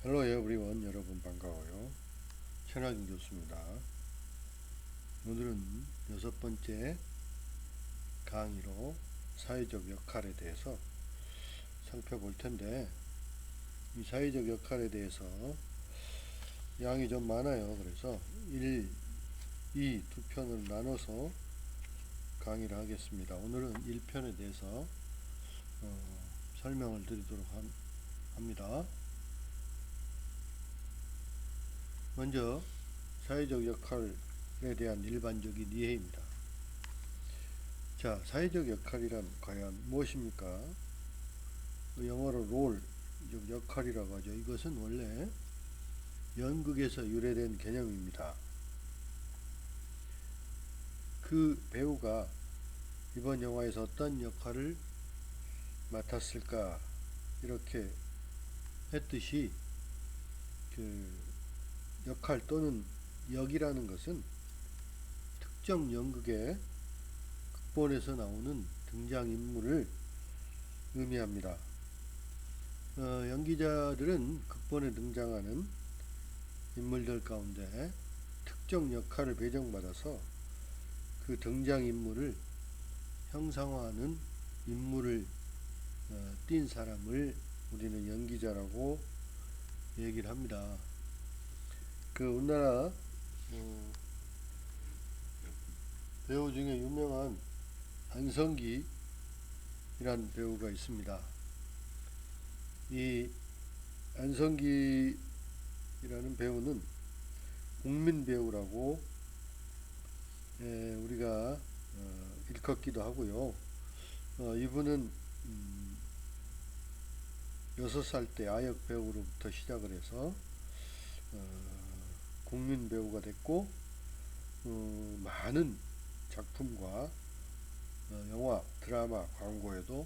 헬로 에브리원 여러분 반가워요. 최낙인 교수입니다. 오늘은 여섯 번째 강의로 사회적 역할에 대해서 살펴볼 텐데, 이 사회적 역할에 대해서 양이 좀 많아요. 그래서 1, 2 두 편을 나눠서 강의를 하겠습니다. 오늘은 1편에 대해서 설명을 드리도록 합니다. 먼저 사회적 역할에 대한 일반적인 이해입니다. 자, 사회적 역할이란 과연 무엇입니까? 영어로 롤, 즉 역할이라고 하죠. 이것은 원래 연극에서 유래된 개념입니다. 그 배우가 이번 영화에서 어떤 역할을 맡았을까, 이렇게 했듯이 그 역할 또는 역이라는 것은 특정 연극의 극본에서 나오는 등장인물을 의미합니다. 연기자들은 극본에 등장하는 인물들 가운데 특정 역할을 배정받아서 그 등장인물을 형상화하는 인물을 띈 사람을 우리는 연기자라고 얘기를 합니다. 그 우리나라 배우 중에 유명한 안성기라는 배우가 있습니다. 이 안성기라는 배우는 국민 배우라고 우리가 일컫기도 하고요. 이분은 6살 때 아역 배우로부터 시작을 해서 국민 배우가 됐고, 많은 작품과 영화, 드라마, 광고에도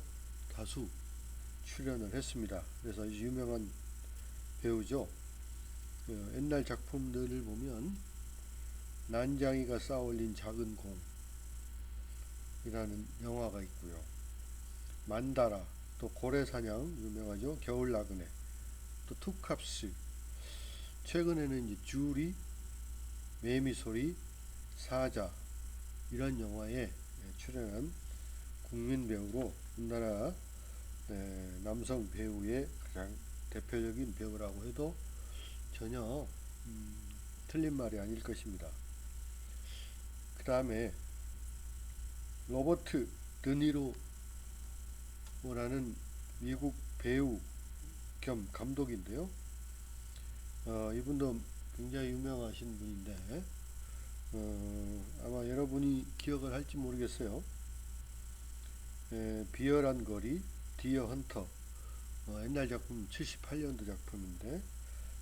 다수 출연을 했습니다. 그래서 유명한 배우죠. 옛날 작품들을 보면 난장이가 쌓아올린 작은 공이라는 영화가 있고요. 만다라, 또 고래사냥 유명하죠. 겨울나그네, 또 투캅스, 최근에는 이제 주리, 매미소리, 사자, 이런 영화에 출연한 국민 배우로 우리나라 남성 배우의 가장 대표적인 배우라고 해도 전혀 틀린 말이 아닐 것입니다. 그 다음에 로버트 드니로라는 미국 배우 겸 감독인데요. 이분도 굉장히 유명하신 분인데, 아마 여러분이 기억을 할지 모르겠어요. 비열한 거리, 디어 헌터, 옛날 작품 78년도 작품인데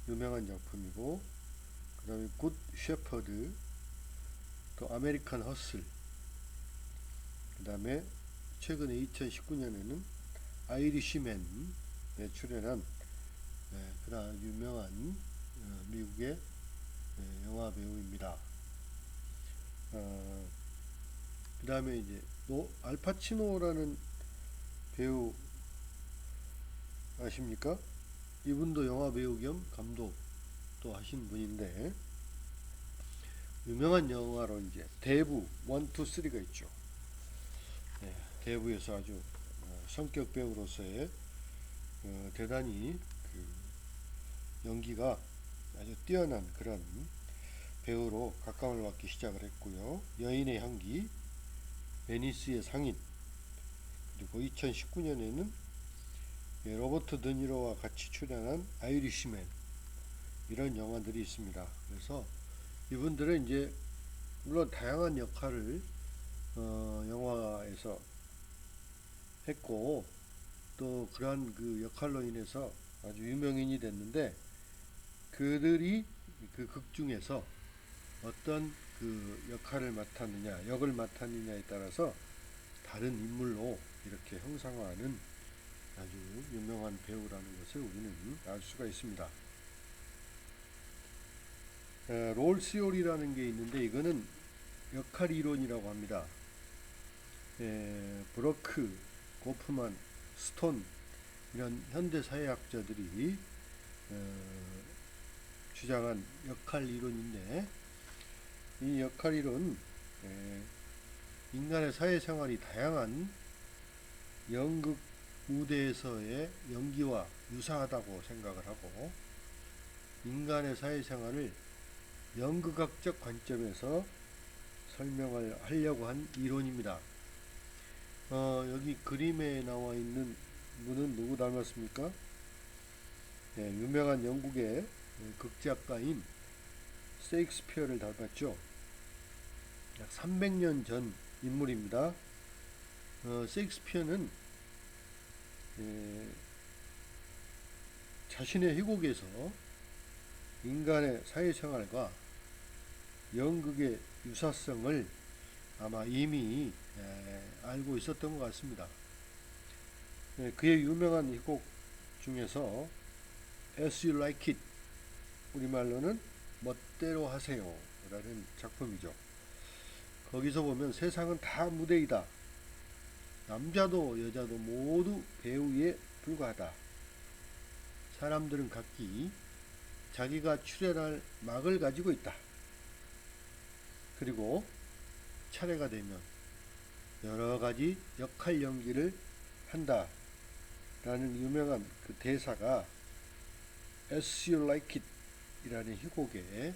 유명한 작품이고, 그 다음에 굿 셰퍼드, 또 아메리칸 허슬, 그 다음에 최근에 2019년에는 아이리시맨에 출연한 그런 유명한 미국의 영화 배우입니다. 그 다음에 이제 알파치노라는 배우 아십니까? 이분도 영화 배우 겸 감독도 하신 분인데, 유명한 영화로 이제 대부 1, 2, 3가 있죠. 대부에서 아주 성격 배우로서의 대단히 연기가 아주 뛰어난 그런 배우로 각광을 받기 시작을 했고요. 여인의 향기, 베니스의 상인, 그리고 2019년에는 로버트 드니로와 같이 출연한 아이리시맨, 이런 영화들이 있습니다. 그래서 이분들은 이제 물론 다양한 역할을 영화에서 했고, 또 그러한 그 역할로 인해서 아주 유명인이 됐는데, 그들이 그 극 중에서 어떤 그 역을 맡았느냐에 따라서 다른 인물로 이렇게 형상화하는 아주 유명한 배우라는 것을 우리는 알 수가 있습니다. 롤 시오리라는 게 있는데, 이거는 역할 이론이라고 합니다. 브로크, 고프만, 스톤, 이런 현대 사회학자들이 주장한 역할 이론인데, 이 역할 이론, 인간의 사회생활이 다양한 연극 무대에서의 연기와 유사하다고 생각을 하고, 인간의 사회생활을 연극학적 관점에서 설명을 하려고 한 이론입니다. 여기 그림에 나와 있는 분은 누구 닮았습니까? 유명한 영국의 극작가인 셰익스피어를 닮았죠. 약 300년 전 인물입니다. 셰익스피어는 자신의 희곡에서 인간의 사회생활과 연극의 유사성을 아마 이미 알고 있었던 것 같습니다. 그의 유명한 희곡 중에서 As You Like It, 우리말로는 멋대로 하세요 라는 작품이죠. 거기서 보면 세상은 다 무대이다. 남자도 여자도 모두 배우에 불과하다. 사람들은 각기 자기가 출연할 막을 가지고 있다. 그리고 차례가 되면 여러 가지 역할 연기를 한다 라는 유명한 그 대사가 As You Like It 이라는 희곡에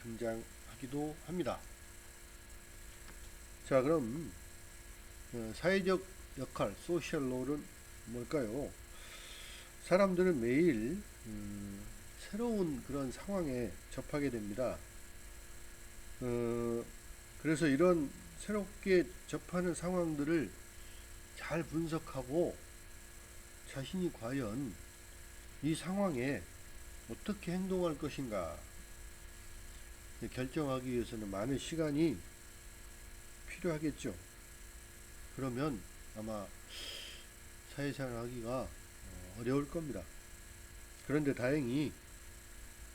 등장하기도 합니다. 자, 그럼 사회적 역할, 소셜 롤은 뭘까요? 사람들은 매일 새로운 그런 상황에 접하게 됩니다. 그래서 이런 새롭게 접하는 상황들을 잘 분석하고 자신이 과연 이 상황에 어떻게 행동할 것인가 결정하기 위해서는 많은 시간이 필요하겠죠. 그러면 아마 사회생활 하기가 어려울 겁니다. 그런데 다행히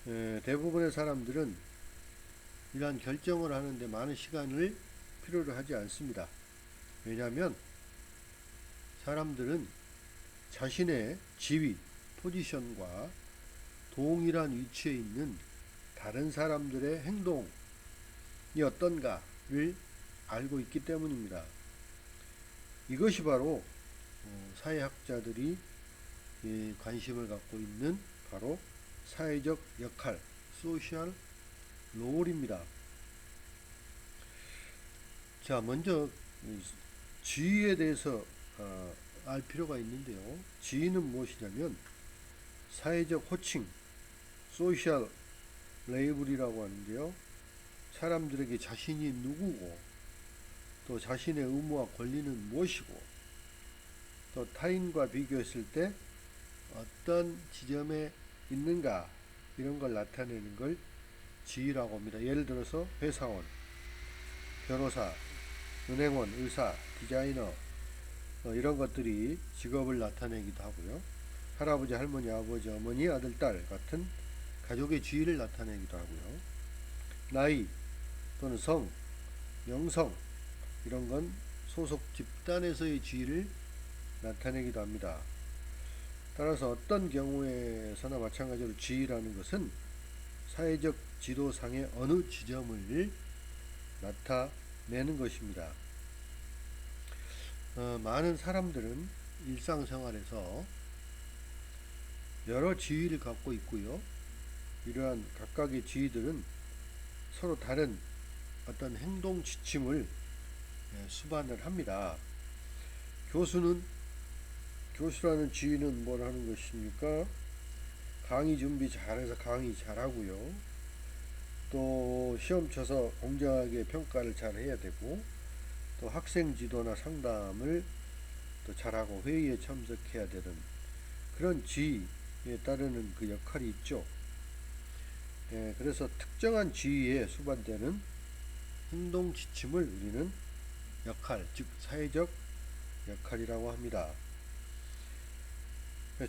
대부분의 사람들은 이러한 결정을 하는데 많은 시간을 필요로 하지 않습니다. 왜냐하면 사람들은 자신의 지위, 포지션과 동일한 위치에 있는 다른 사람들의 행동이 어떤가를 알고 있기 때문입니다. 이것이 바로 사회학자들이 관심을 갖고 있는 바로 사회적 역할, 소셜 롤입니다. 자, 먼저 지위에 대해서 알 필요가 있는데요. 지위는 무엇이냐면 사회적 호칭, 소셜 레이블이라고 하는데요. 사람들에게 자신이 누구고 또 자신의 의무와 권리는 무엇이고 또 타인과 비교했을 때 어떤 지점에 있는가 이런 걸 나타내는 걸 지위라고 합니다. 예를 들어서 회사원, 변호사, 은행원, 의사, 디자이너 이런 것들이 직업을 나타내기도 하고요. 할아버지, 할머니, 아버지, 어머니, 아들, 딸 같은 가족의 지위를 나타내기도 하고요. 나이 또는 성, 명성 이런 건 소속 집단에서의 지위를 나타내기도 합니다. 따라서 어떤 경우에서나 마찬가지로 지위라는 것은 사회적 지도상의 어느 지점을 나타내는 것입니다. 많은 사람들은 일상생활에서 여러 지위를 갖고 있고요. 이러한 각각의 지위들은 서로 다른 어떤 행동 지침을 수반을 합니다. 교수라는 지위는 뭘 하는 것입니까? 강의 준비 잘해서 강의 잘하고요. 또 시험 쳐서 공정하게 평가를 잘 해야 되고 또 학생 지도나 상담을 또 잘하고 회의에 참석해야 되는 그런 지위에 따르는 그 역할이 있죠. 그래서 특정한 지위에 수반되는 행동 지침을 우리는 역할, 즉 사회적 역할이라고 합니다.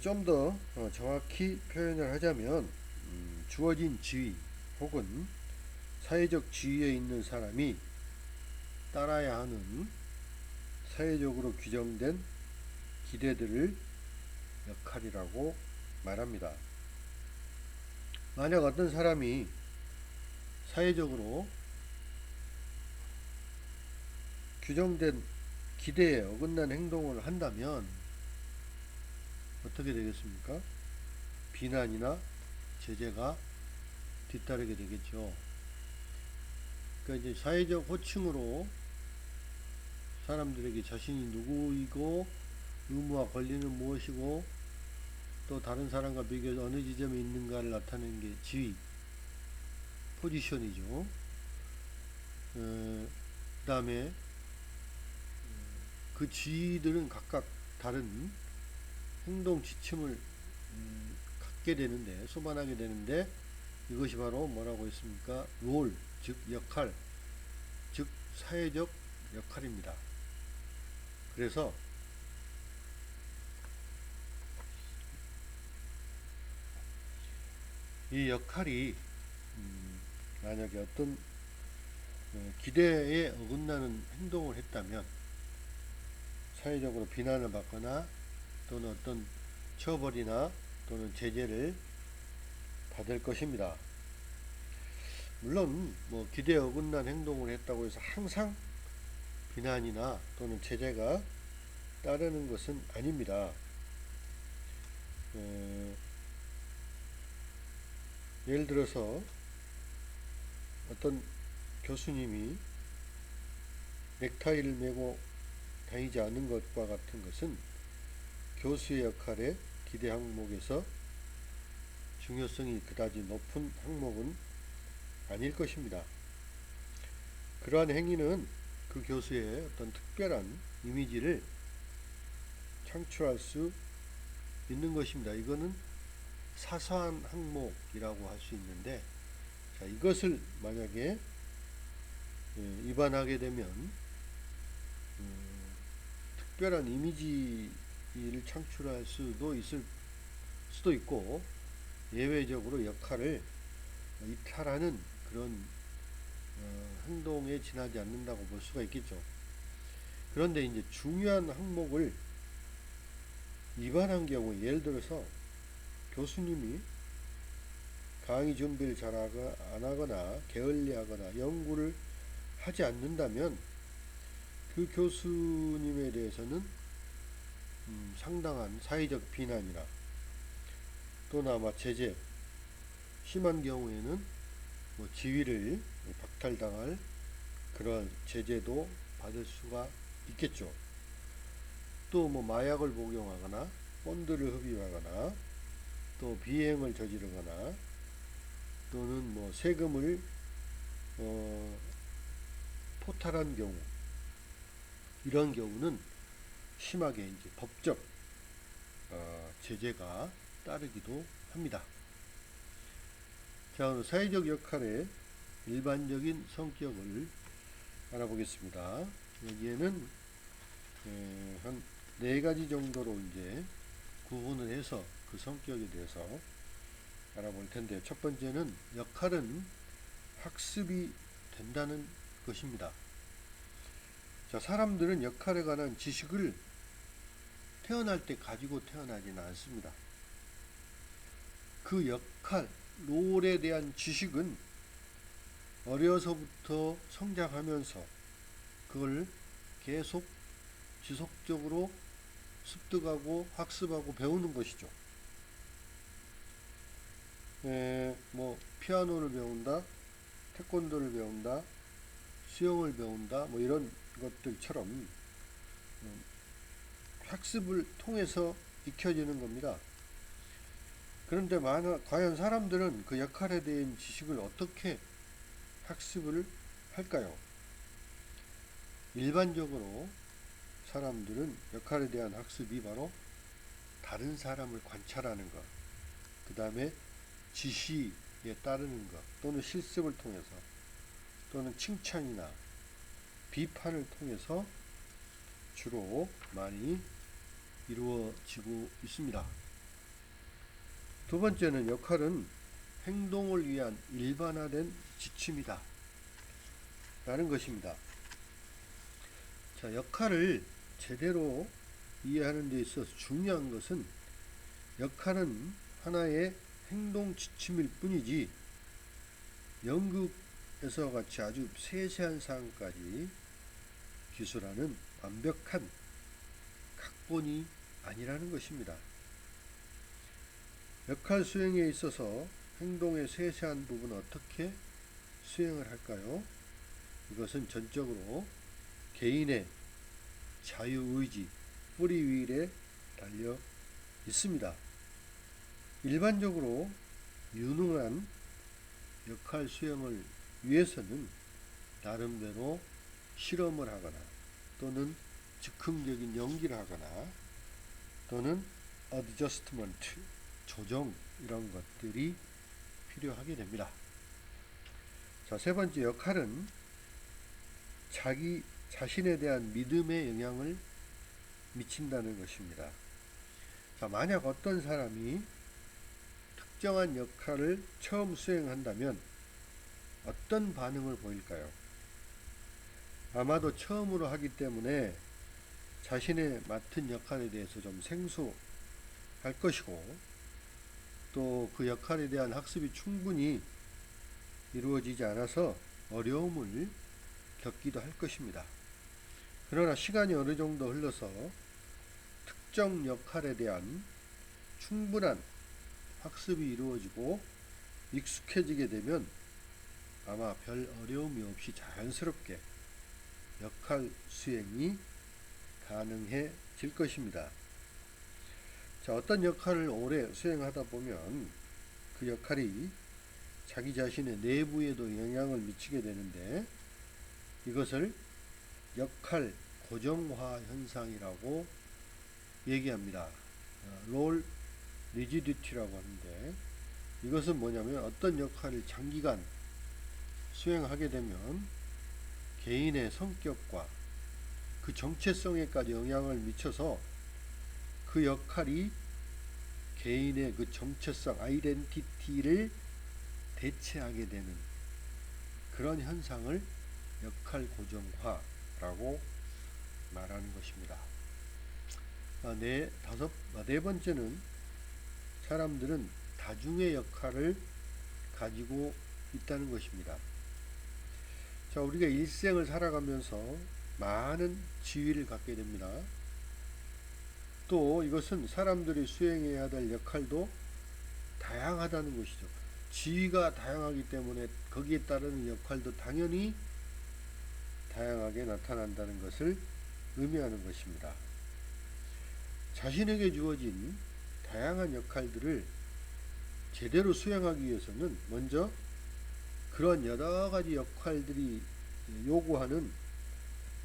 좀 더 정확히 표현을 하자면 주어진 지위 혹은 사회적 지위에 있는 사람이 따라야 하는 사회적으로 규정된 기대들을 역할이라고 말합니다. 만약 어떤 사람이 사회적으로 규정된 기대에 어긋난 행동을 한다면 어떻게 되겠습니까? 비난이나 제재가 뒤따르게 되겠죠. 그러니까 이제 사회적 호칭으로 사람들에게 자신이 누구이고 의무와 권리는 무엇이고 또 다른 사람과 비교해서 어느 지점에 있는가를 나타내는 게 지위, 포지션이죠. 그 다음에 그 지위들은 각각 다른 행동 지침을 갖게 되는데, 수반하게 되는데, 이것이 바로 뭐라고 했습니까? 롤, 즉 역할, 즉 사회적 역할입니다. 그래서 이 역할이 만약에 어떤 기대에 어긋나는 행동을 했다면 사회적으로 비난을 받거나 또는 어떤 처벌이나 또는 제재를 받을 것입니다. 물론 뭐 기대에 어긋난 행동을 했다고 해서 항상 비난이나 또는 제재가 따르는 것은 아닙니다. 예를 들어서 어떤 교수님이 넥타이를 메고 다니지 않는 것과 같은 것은 교수의 역할에 기대 항목에서 중요성이 그다지 높은 항목은 아닐 것입니다. 그러한 행위는 그 교수의 어떤 특별한 이미지를 창출할 수 있는 것입니다. 이거는 사소한 항목이라고 할 수 있는데, 자, 이것을 만약에 위반하게 되면 특별한 이미지를 창출할 수도 있고 예외적으로 역할을 이탈하는 그런 행동에 지나지 않는다고 볼 수가 있겠죠. 그런데 이제 중요한 항목을 위반한 경우, 예를 들어서 교수님이 강의 준비를 잘 안 하거나 게을리하거나 연구를 하지 않는다면 그 교수님에 대해서는 상당한 사회적 비난이나 또는 아마 제재, 심한 경우에는 뭐 지위를 박탈당할 그런 제재도 받을 수가 있겠죠. 또 뭐 마약을 복용하거나 본드를 흡입하거나 또 비행을 저지르거나 또는 뭐 세금을 포탈한 경우, 이런 경우는 심하게 이제 법적 제재가 따르기도 합니다. 자, 오늘 사회적 역할의 일반적인 성격을 알아보겠습니다. 여기에는 한 4가지 정도로 이제 구분을 해서 그 성격에 대해서 알아볼 텐데요. 첫 번째는 역할은 학습이 된다는 것입니다. 자, 사람들은 역할에 관한 지식을 태어날 때 가지고 태어나지는 않습니다. 그 역할, 롤에 대한 지식은 어려서부터 성장하면서 그걸 계속 지속적으로 습득하고 학습하고 배우는 것이죠. 뭐 피아노를 배운다, 태권도를 배운다, 수영을 배운다, 뭐 이런 것들처럼 학습을 통해서 익혀지는 겁니다. 그런데 과연 사람들은 그 역할에 대한 지식을 어떻게 학습을 할까요? 일반적으로 사람들은 역할에 대한 학습이 바로 다른 사람을 관찰하는 것, 그 다음에 지시에 따르는 것, 또는 실습을 통해서, 또는 칭찬이나 비판을 통해서 주로 많이 이루어지고 있습니다. 두 번째는 역할은 행동을 위한 일반화된 지침이다 라는 것입니다. 자, 역할을 제대로 이해하는 데 있어서 중요한 것은 역할은 하나의 행동 지침일 뿐이지 연극에서 같이 아주 세세한 사항까지 기술하는 완벽한 각본이 아니라는 것입니다. 역할 수행에 있어서 행동의 세세한 부분은 어떻게 수행을 할까요? 이것은 전적으로 개인의 자유의지, 프리윌에 달려 있습니다. 일반적으로 유능한 역할 수행을 위해서는 나름대로 실험을 하거나 또는 즉흥적인 연기를 하거나 또는 어드저스트먼트, 조정 이런 것들이 필요하게 됩니다. 자, 세 번째 역할은 자기 자신에 대한 믿음에 영향을 미친다는 것입니다. 자, 만약 어떤 사람이 특정한 역할을 처음 수행한다면 어떤 반응을 보일까요? 아마도 처음으로 하기 때문에 자신의 맡은 역할에 대해서 좀 생소할 것이고 또 그 역할에 대한 학습이 충분히 이루어지지 않아서 어려움을 겪기도 할 것입니다. 그러나 시간이 어느 정도 흘러서 특정 역할에 대한 충분한 학습이 이루어지고 익숙해지게 되면 아마 별 어려움이 없이 자연스럽게 역할 수행이 가능해질 것입니다. 자, 어떤 역할을 오래 수행하다 보면 그 역할이 자기 자신의 내부에도 영향을 미치게 되는데 이것을 역할 고정화 현상이라고 얘기합니다. 롤 리지디티라고 하는데 이것은 뭐냐면 어떤 역할을 장기간 수행하게 되면 개인의 성격과 그 정체성에까지 영향을 미쳐서 그 역할이 개인의 그 정체성, 아이덴티티를 대체하게 되는 그런 현상을 역할 고정화라고 말하는 것입니다. 네 번째는 사람들은 다중의 역할을 가지고 있다는 것입니다. 자, 우리가 일생을 살아가면서 많은 지위를 갖게 됩니다. 또 이것은 사람들이 수행해야 될 역할도 다양하다는 것이죠. 지위가 다양하기 때문에 거기에 따르는 역할도 당연히 다양하게 나타난다는 것을 의미하는 것입니다. 자신에게 주어진 다양한 역할들을 제대로 수행하기 위해서는 먼저 그런 여러 가지 역할들이 요구하는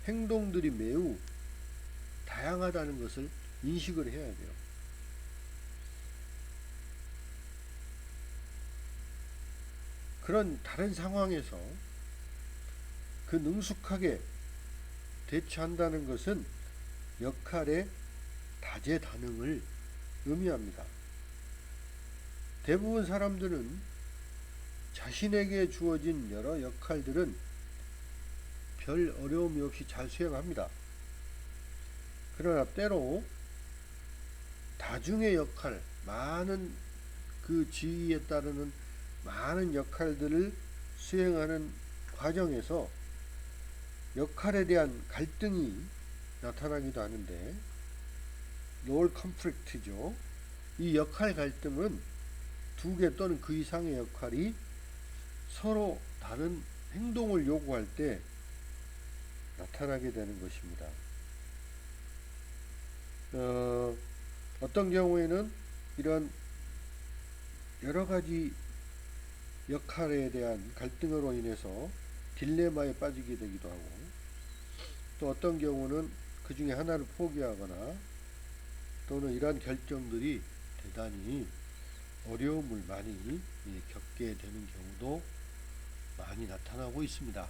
행동들이 매우 다양하다는 것을 인식을 해야 돼요. 그런 다른 상황에서 그 능숙하게 대처한다는 것은 역할의 다재다능을 의미합니다. 대부분 사람들은 자신에게 주어진 여러 역할들은 별 어려움이 없이 잘 수행합니다. 그러나 때로 다중의 역할, 많은 그 지위에 따르는 많은 역할들을 수행하는 과정에서 역할에 대한 갈등이 나타나기도 하는데 롤 컨프릭트죠. 이 역할 갈등은 두 개 또는 그 이상의 역할이 서로 다른 행동을 요구할 때 나타나게 되는 것입니다. 어떤 경우에는 이런 여러 가지 역할에 대한 갈등으로 인해서 딜레마에 빠지게 되기도 하고 또 어떤 경우는 그 중에 하나를 포기하거나 또는 이러한 결정들이 대단히 어려움을 많이 겪게 되는 경우도 많이 나타나고 있습니다.